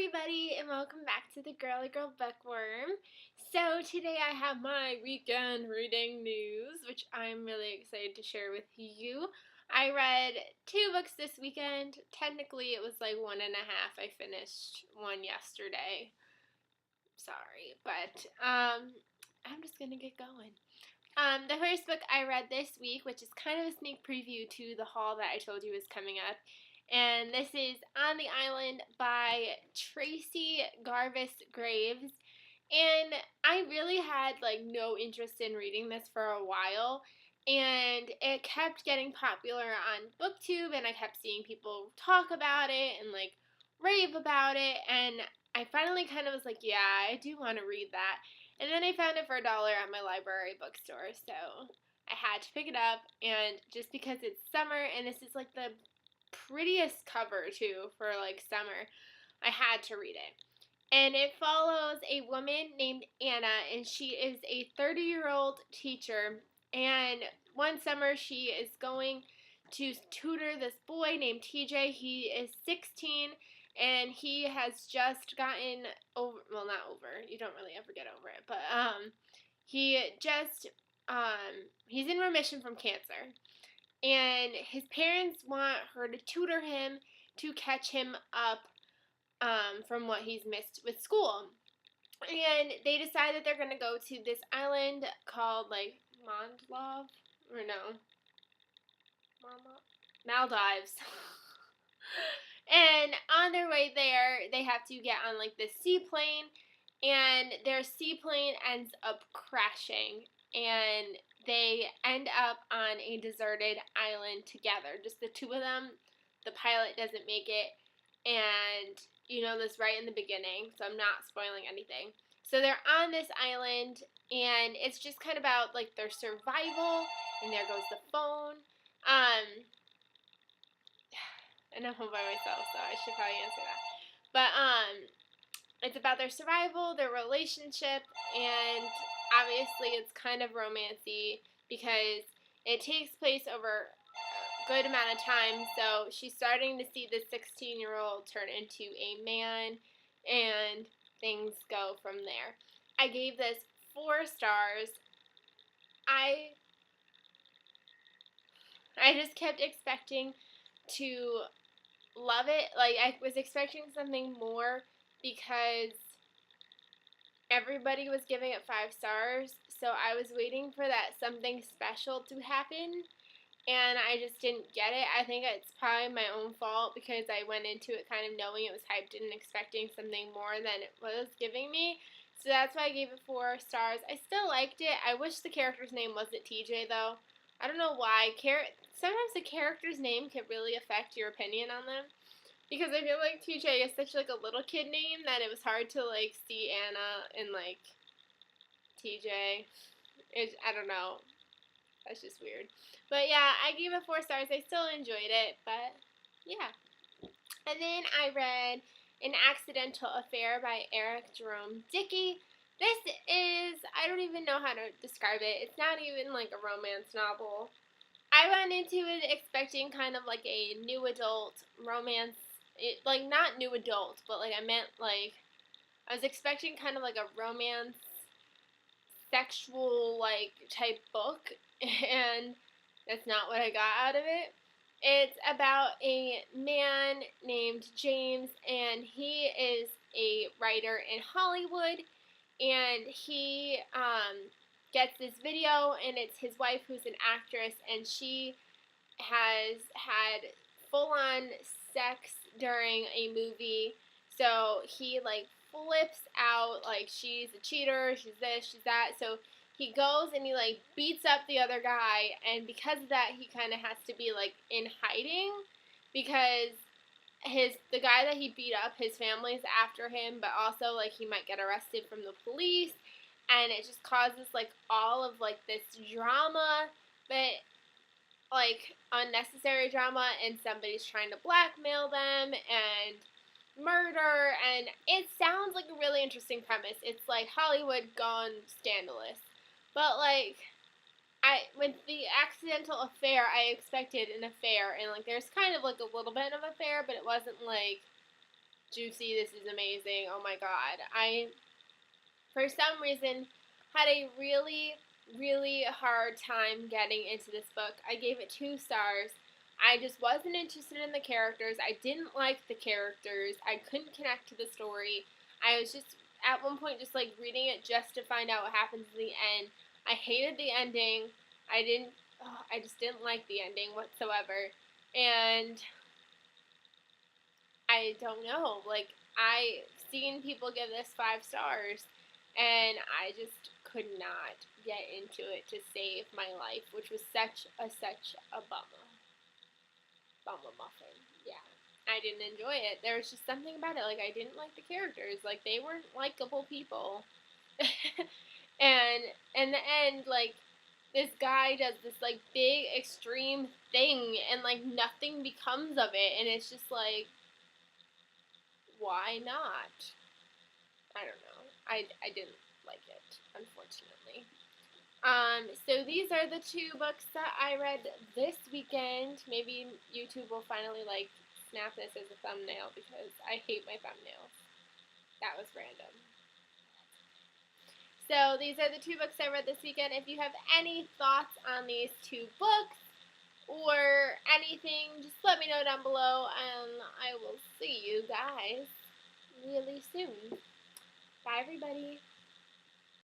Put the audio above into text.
everybody, and welcome back to the Girly Girl Bookworm. So today I have my weekend reading news, which I'm really excited to share with you. I read 2 books this weekend. Technically it was like 1.5. I finished one yesterday. Sorry, but I'm just gonna get going. The first book I read this week, which is kind of a sneak preview to the haul that I told you was coming up, and this is On the Island by Tracey Garvis Graves. And I really had like no interest in reading this for a while, and it kept getting popular on BookTube, and I kept seeing people talk about it and like rave about it, and I finally kind of was like, yeah, I do want to read that. And then I found it for $1 at my library bookstore, so I had to pick it up, and just because it's summer, and this is like the prettiest cover too for like summer, I had to read it. And it follows a woman named Anna, and she is a 30-year-old teacher, and one summer she is going to tutor this boy named TJ. He is 16, and he has just gotten over, well, not over, you don't really ever get over it, but he's in remission from cancer, and his parents want her to tutor him to catch him up from what he's missed with school. And they decide that they're going to go to this island called, like, Maldives. And on their way there, they have to get on, like, this seaplane, and their seaplane ends up crashing, and they end up on a deserted island together, just the two of them. The pilot doesn't make it, and you know this right in the beginning, so I'm not spoiling anything. So they're on this island, and it's just kind of about like their survival, and there goes the phone. And I'm home by myself, so I should probably answer that. But it's about their survival, their relationship, and obviously it's kind of romancy because it takes place over a good amount of time. So she's starting to see this 16-year-old turn into a man, and things go from there. I gave this 4 stars. I just kept expecting to love it. Like, I was expecting something more because everybody was giving it 5 stars, so I was waiting for that something special to happen, and I just didn't get it. I think it's probably my own fault because I went into it kind of knowing it was hyped and expecting something more than it was giving me, so that's why I gave it 4 stars. I still liked it. I wish the character's name wasn't TJ, though. I don't know why. Sometimes the character's name can really affect your opinion on them. Because I feel like TJ is such like a little kid name that it was hard to like see Anna and like TJ. I don't know. That's just weird. But yeah, I gave it 4 stars. I still enjoyed it, but yeah. And then I read An Accidental Affair by Jerome Dickey. This is, I don't even know how to describe it. It's not even like a romance novel. I went into it expecting kind of like a new adult romance. Like, not new adult, but like I meant like, I was expecting kind of like a romance, sexual like type book, and that's not what I got out of it. It's about a man named James, and he is a writer in Hollywood, and he gets this video, and it's his wife who's an actress, and she has had full-on sex during a movie, so he like flips out, like she's a cheater, she's this, she's that, so he goes and he like beats up the other guy, and because of that he kind of has to be like in hiding because the guy that he beat up, his family's after him, but also like he might get arrested from the police, and it just causes like all of like this drama, but like unnecessary drama, and somebody's trying to blackmail them and murder, and it sounds like a really interesting premise. It's like Hollywood gone scandalous, but like with the accidental affair, I expected an affair, and like there's kind of like a little bit of affair, but it wasn't like juicy. This is amazing. Oh my god. I, for some reason, had a really, really hard time getting into this book. I gave it 2 stars. I just wasn't interested in the characters. I didn't like the characters. I couldn't connect to the story. I was just, at one point, just like reading it just to find out what happens in the end. I hated the ending. I just didn't like the ending whatsoever. And I don't know. Like, I've seen people give this 5 stars, and I just could not get into it to save my life, which was such a bummer. Bummer muffin. Yeah. I didn't enjoy it. There was just something about it. Like, I didn't like the characters. Like, they weren't likable people. And in the end, like, this guy does this, like, big, extreme thing, and, like, nothing becomes of it. And it's just like, why not? I don't know. I didn't like it, unfortunately. So these are the 2 books that I read this weekend. Maybe YouTube will finally, like, snap this as a thumbnail because I hate my thumbnails. That was random. So these are the 2 books I read this weekend. If you have any thoughts on these 2 books or anything, just let me know down below, and I will see you guys really soon. Bye, everybody.